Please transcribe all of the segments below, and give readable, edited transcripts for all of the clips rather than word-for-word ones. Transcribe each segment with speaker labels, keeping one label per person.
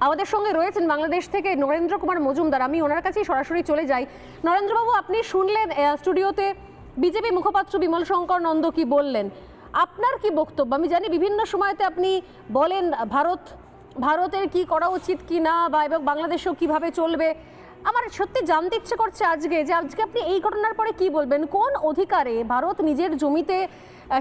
Speaker 1: আমাদের সঙ্গে রয়েছেন বাংলাদেশ থেকে নরেন্দ্র কুমার মজুমদার। আমি ওনার কাছেই সরাসরি চলে যাই। নরেন্দ্রবাবু, আপনি শুনলেন স্টুডিওতে বিজেপি মুখপাত্র বিমল শঙ্কর নন্দ কি বললেন, আপনার কি বক্তব্য? আমি জানি বিভিন্ন সময়তে আপনি বলেন ভারতের কি করা উচিত কি না, বা এবং বাংলাদেশও কিভাবে চলবে। আমার সত্যি জানতে ইচ্ছে করছে আজকে আপনি এই ঘটনার পরে কি বলবেন? কোন অধিকারে ভারত নিজের জমিতে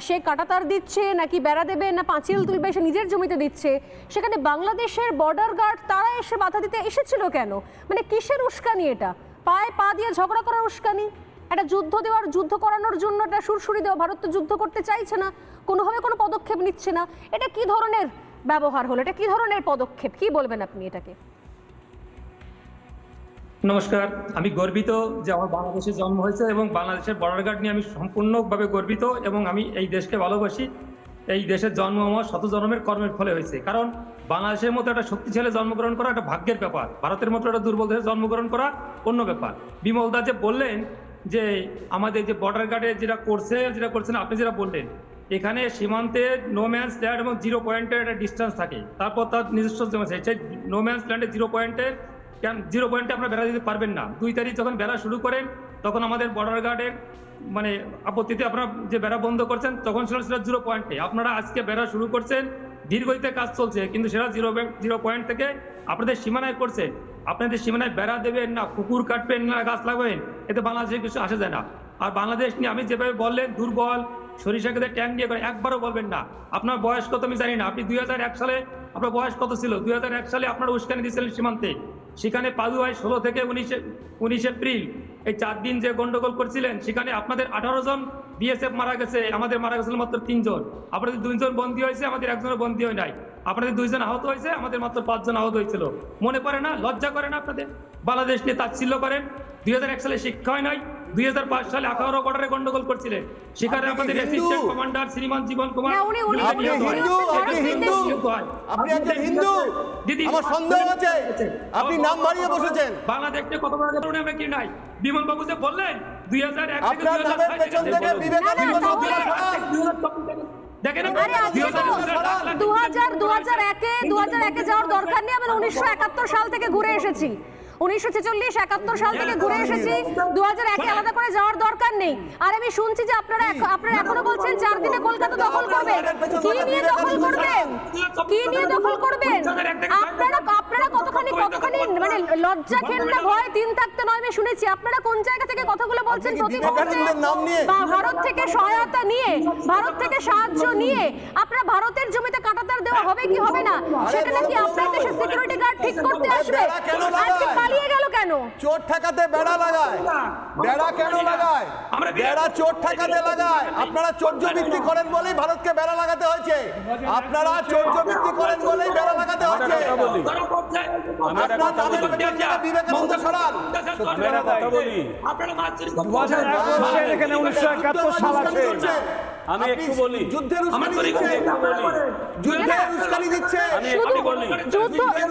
Speaker 1: সে কাঁটাতার দিচ্ছে, নাকি বেড়া দেবে, না পাঁচিল তুলবে, সে নিজের জমিতে দিচ্ছে? সেখানে বাংলাদেশের বর্ডার গার্ড তারা এসে বাধা দিতে এসেছিল কেন? মানে কিসের উস্কানি এটা? পায়ে পা দিয়ে ঝগড়া করার উস্কানি? একটা যুদ্ধ করানোর জন্য একটা সুরসুরি দেওয়া? ভারত তো যুদ্ধ করতে চাইছে না, কোনোভাবে কোনো পদক্ষেপ নিচ্ছে না। এটা কি ধরনের ব্যবহার হলো? এটা কি ধরনের পদক্ষেপ? কি বলবেন আপনি এটাকে?
Speaker 2: নমস্কার, আমি গর্বিত যে আমার বাংলাদেশে জন্ম হয়েছে এবং বাংলাদেশের বর্ডার গার্ড নিয়ে আমি সম্পূর্ণভাবে গর্বিত এবং আমি এই দেশকে ভালোবাসি। এই দেশের জন্ম আমার শত জন্মের কর্মের ফলে হয়েছে। কারণ বাংলাদেশের মতো একটা শক্তিশালী জন্মগ্রহণ করা একটা ভাগ্যের ব্যাপার, ভারতের মতো একটা দুর্বল দেশে জন্মগ্রহণ করা অন্য ব্যাপার। বিমল দা যে বললেন যে আমাদের যে বর্ডার গার্ডে যেটা করছেন, আপনি যেটা বললেন, এখানে সীমান্তে নো ম্যানস ল্যান্ড এবং 0 পয়েন্টের একটা ডিস্টেন্স থাকে, তারপর তার নিজস্ব সেই নো ম্যানস ল্যান্ডে 0 পয়েন্টে আপনারা বেড়া দিতে পারবেন না। 2 তারিখ যখন বেড়া শুরু করেন তখন আমাদের বর্ডার গার্ডের মানে আপত্তিতে আপনারা যে বেড়া বন্ধ করছেন তখন সেটা 0 পয়েন্টে। আপনারা আজকে বেড়া শুরু করছেন, দীর্ঘতে কাজ চলছে, কিন্তু সেটা 0 পয়েন্ট থেকে আপনাদের সীমানায় করছে। আপনাদের সীমানায় বেড়া দেবেন না, পুকুর কাটবেন না, গাছ লাগাবেন, এতে বাংলাদেশে কিছু আসা যায় না। আর বাংলাদেশ নিয়ে আমি যেভাবে বললেন দুর্বল, সরিষা খেতে ট্যাঙ্ক দিয়ে করে, একবারও বলবেন না। আপনার বয়স কত আমি জানি না, আপনি 2001 সালে আপনার বয়স কত ছিল? 2001 সালে আপনারা উস্কানি দিয়েছিলেন সীমান্তে। সেখানে পাদুয়ায় 16 থেকে 19 এপ্রিল এই 4 দিন যে গন্ডগোল করছিলেন, সেখানে আপনাদের 18 জন বিএসএফ মারা গেছে, আমাদের মারা গেছিল মাত্র 3 জন। আপনাদের 2 জন বন্দী হয়েছে, আমাদের 1 জনও বন্দী হয় নাই। আপনাদের 2 জন আহত হয়েছে, আমাদের মাত্র 5 জন আহত হয়েছিল। মনে পড়ে না? লজ্জা করে না আপনাদের? বাংলাদেশ নিয়ে তাচ্ছিল্য করেন। 2001 সালে শিক্ষা হয় নাই, 2005 সালে 18 বর্ডারে গন্ডগোল করছিলেন, সেখানে আমাদের অ্যাসিস্ট্যান্ট কমান্ডার শ্রীমান জীবন কুমার।
Speaker 3: আপনি একজন হিন্দু, আমার সন্দেহ আছে আপনি নাম বাড়িয়ে বসেছেন।
Speaker 2: বাংলাদেশে কত বড় কারণে আমরা কি নাই? বিমল বাবু যে বললেন 2001 থেকে 2005
Speaker 3: পেছন থেকে বিবেকানন্দ
Speaker 1: দেখেন 2001-এ যাওয়ার দরকার নেই। আমরা 1971 সাল থেকে ঘুরে এসেছি, 1946-71 সাল থেকে ঘুরে এসেছি। 2001-এ আলাদা করে যাওয়ার দরকার নেই। আর আমি শুনছি যে আপনারা এখনো বলছেন 4 দিনে কলকাতা দখল করবেন। কি নিয়ে দখল করবেন? কি নিয়ে দখল করবেন? আপনারা কতখানি মানে লজ্জা ঘেন্না ভয় দিন থাকতে নয়। আমি শুনেছি আপনারা কোন জায়গা থেকে কথাগুলো বলছেন প্রতি মুহূর্তে, ভারত থেকে সহায়তা নিয়ে, ভারত থেকে সাহায্য নিয়ে আপনারা ভারতের জমিতে কাঁটাতার দেওয়া হবে কি হবে না সেটা নাকি আপনার দেশের সিকিউরিটি গার্ড ঠিক করতে আসবে। আজকে পালিয়ে গেল কেন?
Speaker 3: চোর ঠেকাতে বেড়া লাগায়। বেড়া কেন লাগায়? বেড়া চোর ঠেকাতে লাগায়। আপনারা চৌর্য ভিত্তি করেন বলেই ভারতকে বেড়া লাগাতে হয়েছে। আপনারা চৌর্য ভিত্তি করেন বলেই বেড়া লাগাতে হয়েছে। আপনার নামের পেছন থেকে বিবেকানন্দ সরান।
Speaker 4: আমরা কথা বলি, 2001 এখানে 1971 সাল আছে। আমি একটু বলি,
Speaker 3: যুদ্ধের উস্কানি দিচ্ছে, যুদ্ধের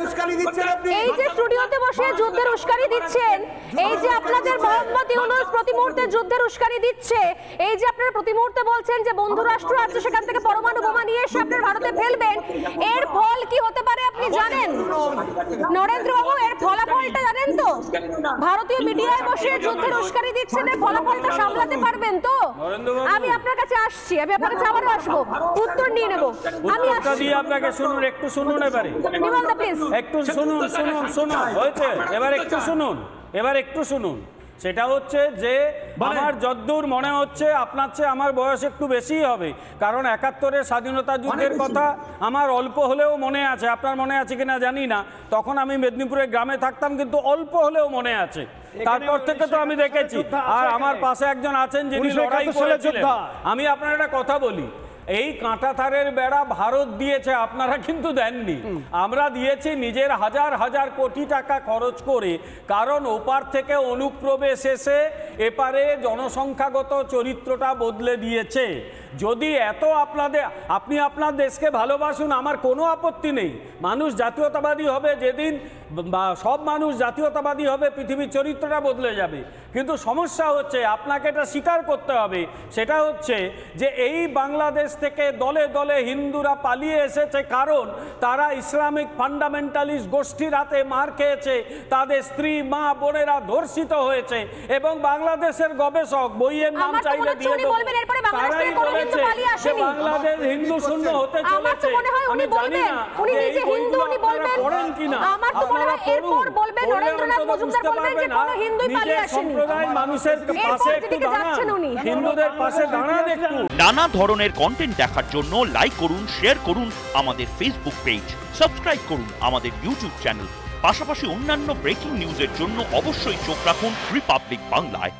Speaker 3: উস্কানি দিচ্ছে,
Speaker 1: এই যে স্টুডিওতে বসে যুদ্ধের উস্কানি দিচ্ছেন, এই যে আপনাদের মোহাম্মদ ইউনূস প্রতি মুহূর্তে যুদ্ধের উস্কানি দিচ্ছে, এই যে আপনারা প্রতি মুহূর্তে বলছেন যে বন্ধু রাষ্ট্র আছে সেখান থেকে পরমাণু বোমা নিয়ে এসে আপনারা ভারতে ফেলবেন, এর ফল কি হতে পারে আপনি জানেন? নরেন্দ্রবাবু, এর ফলাফলটা জানেন তো? ভারতীয় মিডিয়ায় বসে যুদ্ধের উস্কানি দিচ্ছেন, এর ফলাফলটা সামলাতে পারবেন তো? আমি আপনার কাছে আসছি, আমি আপনার কাছে আবারও আসবো, উত্তর নিয়ে নেব। আমি আসছি,
Speaker 4: আপনাকে শুনুন, একটু শুনুন, এবারে
Speaker 1: প্লিজ
Speaker 4: একটু শুনুন। হয়েছে, এবার একটু শুনুন। সেটা হচ্ছে যে আমার যদ্দূর মনে হচ্ছে আপনার চেয়ে আমার বয়স একটু বেশিই হবে, কারণ 71-এর স্বাধীনতা যুদ্ধের কথা আমার অল্প হলেও মনে আছে। আপনার মনে আছে কিনা জানি না, তখন আমি মেদিনীপুরের গ্রামে থাকতাম, কিন্তু অল্প হলেও মনে আছে। তারপর থেকে তো আমি দেখেছি। আর আমার পাশে একজন আছেন যিনি লড়াই করেছিলেন। আমি আপনার একটা কথা বলি, এই কাঁটাতারের বেড়া ভারত দিয়েছে, আপনারা কিন্তু দেননি। আমরা দিয়েছি নিজের হাজার হাজার কোটি টাকা খরচ করে, কারণ ওপার থেকে অনুপ্রবেশ এসে এপারে জনসংখ্যাগত চরিত্রটা বদলে দিয়েছে। যদি এত আপনি আপনার দেশকে ভালোবাসুন, আমার কোনো আপত্তি নেই। মানুষ জাতীয়তাবাদী হবে যেদিন, সব মানুষ জাতীয়তাবাদী হবে, পৃথিবীর চরিত্রটা বদলে যাবে। কিন্তু সমস্যা হচ্ছে আপনাকে এটা স্বীকার করতে হবে, সেটা হচ্ছে যে এই বাংলাদেশ থেকে দলে দলে হিন্দুরা পালিয়ে এসেছে, কারণ তারা ইসলামিক ফান্ডামেন্টালিস্ট গোষ্ঠীর হাতে মার খেয়েছে, তাদের স্ত্রী মা বোনেরা ধর্ষিত হয়েছে, এবং বাংলাদেশের গবেষক বইয়ের নাম চাইলে দিয়ে দেবো, তারাই বলেছে যে বাংলাদেশ হিন্দু শূন্য হতে চলেছে। আমি জানি না যে এই বইগুলো আপনারা পড়েন কিনা, আপনারা পড়ুন, পড়লে অন্তত বুঝতে পারবেন না নিজের সম্প্রদায়ের মানুষের পাশে একটু দাঁড়ান, হিন্দুদের পাশে দাঁড়ান একটু।
Speaker 5: নানা ধরনের কন্টেন্ট দেখার জন্য লাইক করুন, শেয়ার করুন আমাদের ফেসবুক পেজ, সাবস্ক্রাইব করুন আমাদের ইউটিউব চ্যানেল। পাশাপাশি অন্যান্য ব্রেকিং নিউজের জন্য অবশ্যই চোখ রাখুন রিপাবলিক বাংলায়।